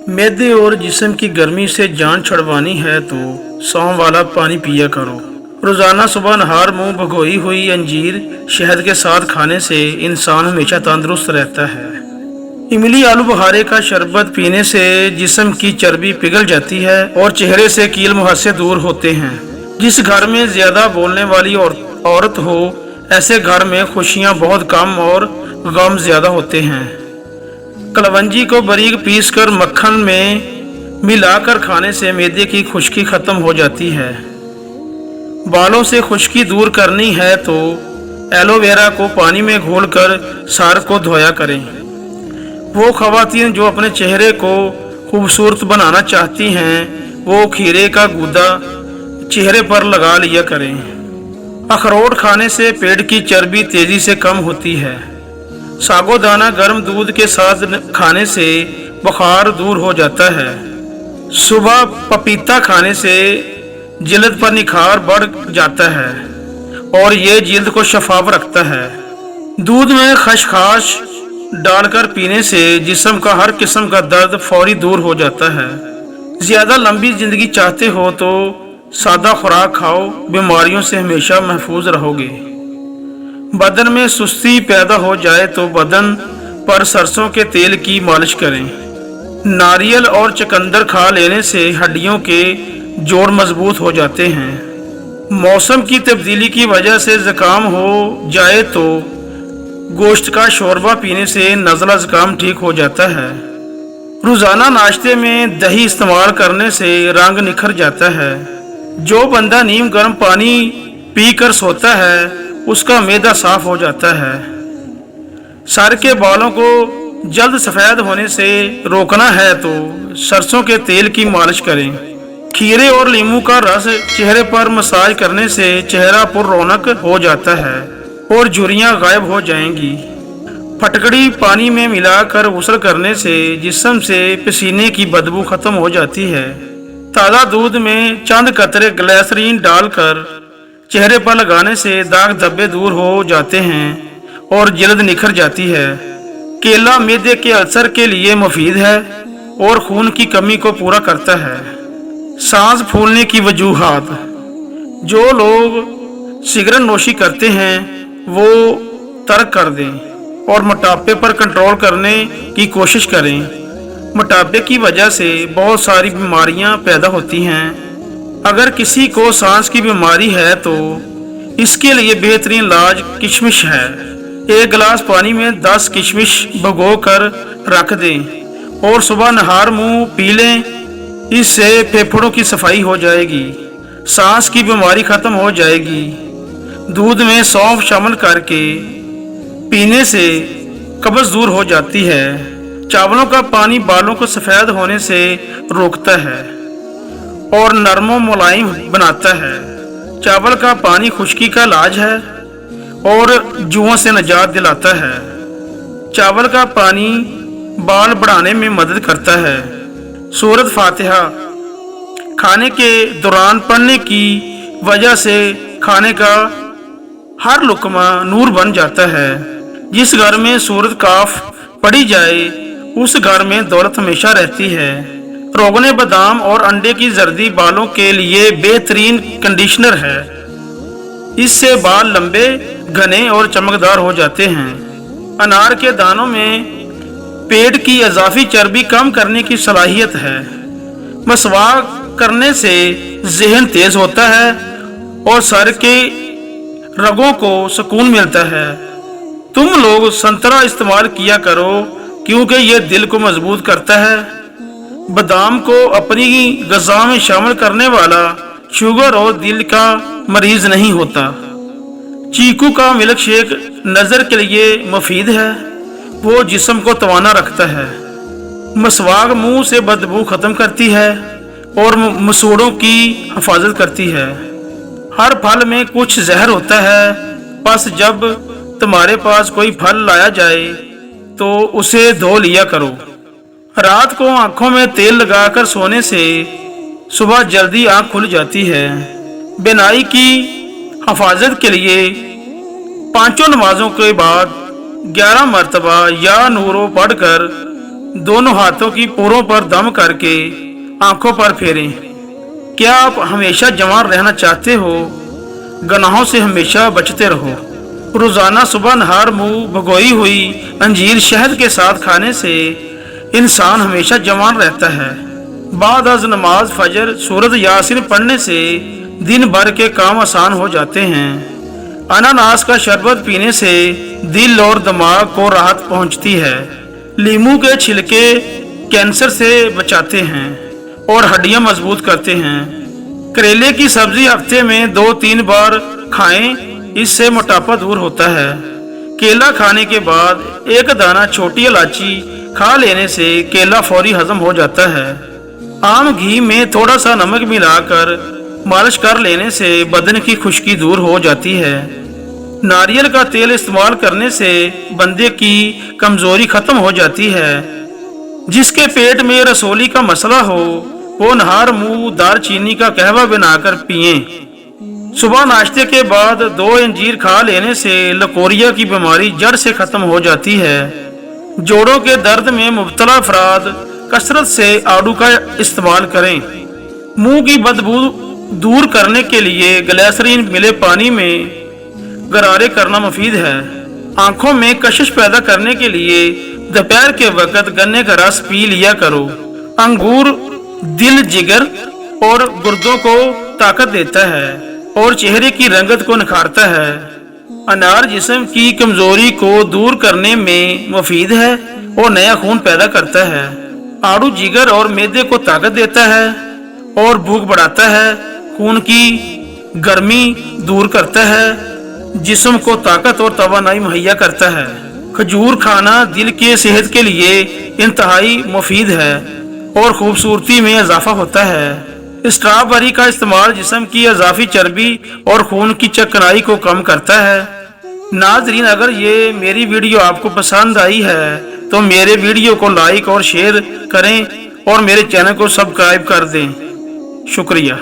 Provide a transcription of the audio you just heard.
मैदे और जिस्म की गर्मी से जान छुड़वानी है तो सौंफ वाला पानी पिया करो। रोज़ाना सुबह नहार मुंह भिगोई हुई अंजीर शहद के साथ खाने से इंसान हमेशा तंदुरुस्त रहता है। इमली आलू बुखारे का शरबत पीने से जिस्म की चर्बी पिघल जाती है और चेहरे से कील मुहासे दूर होते हैं। जिस घर में ज्यादा बोलने वाली औरत हो, ऐसे घर में खुशियां बहुत कम और गम ज्यादा होते हैं। कलवंजी को बारीक पीसकर मक्खन में मिलाकर खाने से मैदे की खुश्की खत्म हो जाती है। बालों से खुश्की दूर करनी है तो एलोवेरा को पानी में घोलकर सर को धोया करें। वो खवातीन जो अपने चेहरे को खूबसूरत बनाना चाहती हैं, वो खीरे का गूदा चेहरे पर लगा लिया करें। अखरोट खाने से पेट की चर्बी तेजी से कम होती है। सागोदाना गर्म दूध के साथ खाने से बुखार दूर हो जाता है। सुबह पपीता खाने से जिल्द पर निखार बढ़ जाता है और ये जिल्द को शफाफ रखता है। दूध में खसखस डालकर पीने से जिस्म का हर किस्म का दर्द फौरी दूर हो जाता है। ज्यादा लंबी जिंदगी चाहते हो तो सादा खुराक खाओ, बीमारियों से हमेशा महफूज रहोगे। बदन में सुस्ती पैदा हो जाए तो बदन पर सरसों के तेल की मालिश करें। नारियल और चुकंदर खा लेने से हड्डियों के जोड़ मजबूत हो जाते हैं। मौसम की तब्दीली की वजह से जुकाम हो जाए तो गोश्त का शोरबा पीने से नज़ला जुकाम ठीक हो जाता है। रोज़ाना नाश्ते में दही इस्तेमाल करने से रंग निखर जाता है। जो बंदा नीम गर्म पानी पीकर सोता है, उसका मैदा साफ हो जाता है। सर के बालों को जल्द सफ़ेद होने से रोकना है तो सरसों के तेल की मालिश करें। खीरे और नींबू का रस चेहरे पर मसाज करने से चेहरा पर रौनक हो जाता है और झुर्रियाँ गायब हो जाएंगी। फटकड़ी पानी में मिलाकर गुस्ल करने से जिस्म से पसीने की बदबू खत्म हो जाती है। ताज़ा दूध में चंद कतरे ग्लिसरीन डालकर चेहरे पर लगाने से दाग धब्बे दूर हो जाते हैं और जल्द निखर जाती है। केला मैदे के अल्सर के लिए मुफीद है और खून की कमी को पूरा करता है। सांस फूलने की वजूहात। जो लोग सिगरेट नोशी करते हैं वो तर्क कर दें और मोटापे पर कंट्रोल करने की कोशिश करें। मोटापे की वजह से बहुत सारी बीमारियां पैदा होती हैं। अगर किसी को सांस की बीमारी है तो इसके लिए बेहतरीन इलाज किशमिश है। एक गिलास पानी में 10 किशमिश भिगो कर रख दें और सुबह नहार मुंह पी लें। इससे फेफड़ों की सफाई हो जाएगी, सांस की बीमारी खत्म हो जाएगी। दूध में सौंफ शामिल करके पीने से कब्ज दूर हो जाती है। चावलों का पानी बालों को सफ़ेद होने से रोकता है और नरम मुलायम बनाता है। चावल का पानी खुश्की का इलाज है और जुओं से निजात दिलाता है। चावल का पानी बाल बढ़ाने में मदद करता है। सूरत फातिहा खाने के दौरान पढ़ने की वजह से खाने का हर लुकमा नूर बन जाता है। जिस घर में सूरत काफ पढ़ी जाए उस घर में दौलत हमेशा रहती है। रोगने बादाम और अंडे की जर्दी बालों के लिए बेहतरीन कंडीशनर है। इससे बाल लंबे, घने और चमकदार हो जाते हैं। अनार के दानों में पेट की इजाफी चर्बी कम करने की सलाहियत है। मसवाक करने से जहन तेज होता है और सर के रगों को सुकून मिलता है। तुम लोग संतरा इस्तेमाल किया करो क्योंकि यह दिल को मजबूत करता है। बादाम को अपनी ग़िज़ा में शामिल करने वाला शुगर और दिल का मरीज नहीं होता। चीकू का मिल्क शेक नज़र के लिए मुफीद है, वो जिस्म को तवाना रखता है। मसवाक मुंह से बदबू ख़त्म करती है और मसूड़ों की हिफाजत करती है। हर फल में कुछ जहर होता है, बस जब तुम्हारे पास कोई फल लाया जाए तो उसे धो लिया करो। रात को आंखों में तेल लगाकर सोने से सुबह जल्दी आंख खुल जाती है। बिनाई की हिफाजत के लिए पांचों नमाजों के बाद 11 मरतबा या नूरो पढ़कर दोनों हाथों की पोरों पर दम करके आंखों पर फेरें। क्या आप हमेशा जवान रहना चाहते हो? गुनाहों से हमेशा बचते रहो। रोजाना सुबह नहार मुंह भिगोई हुई अंजीर शहद के साथ खाने से इंसान हमेशा जवान रहता है। बाद अज नमाज फजर सूरत यासीन पढ़ने से दिन भर के काम आसान हो जाते हैं। अनानास का शरबत पीने से दिल और दिमाग को राहत पहुंचती है। लीमू के छिलके कैंसर से बचाते हैं और हड्डियां मजबूत करते हैं। करेले की सब्जी हफ्ते में 2-3 बार खाएं, इससे मोटापा दूर होता है। केला खाने के बाद एक दाना छोटी इलायची खा लेने से केला फौरी हजम हो जाता है। आम घी में थोड़ा सा नमक मिलाकर मालिश कर लेने से बदन की खुश्की दूर हो जाती है। नारियल का तेल इस्तेमाल करने से बंदे की कमजोरी खत्म हो जाती है। जिसके पेट में रसोली का मसला हो वो नहार मुंह दालचीनी का कहवा बनाकर पिए। सुबह नाश्ते के बाद 2 अंजीर खा लेने से लकोरिया की बीमारी जड़ से खत्म हो जाती है। जोड़ों के दर्द में मुब्तला अफराद कसरत से आड़ू का इस्तेमाल करें। मुंह की बदबू दूर करने के लिए ग्लिसरीन मिले पानी में गरारे करना मुफीद है। आंखों में कशिश पैदा करने के लिए दोपहर के वक्त गन्ने का रस पी लिया करो। अंगूर दिल, जिगर और गुर्दों को ताकत देता है और चेहरे की रंगत को निखारता है। अनार जिस्म की कमजोरी को दूर करने में मुफीद है और नया खून पैदा करता है। आड़ू जिगर और मैदे को ताकत देता है और भूख बढ़ाता है। खून की गर्मी दूर करता है, जिस्म को ताकत और तवानाई मुहैया करता है। खजूर खाना दिल के सेहत के लिए इंतहाई मुफीद है और खूबसूरती में इजाफा होता है। स्ट्रॉबेरी का इस्तेमाल जिस्म की इजाफी चर्बी और खून की चिकनाई को कम करता है। नाजरीन, अगर ये मेरी वीडियो आपको पसंद आई है तो मेरे वीडियो को लाइक और शेयर करें और मेरे चैनल को सब्सक्राइब कर दें। शुक्रिया।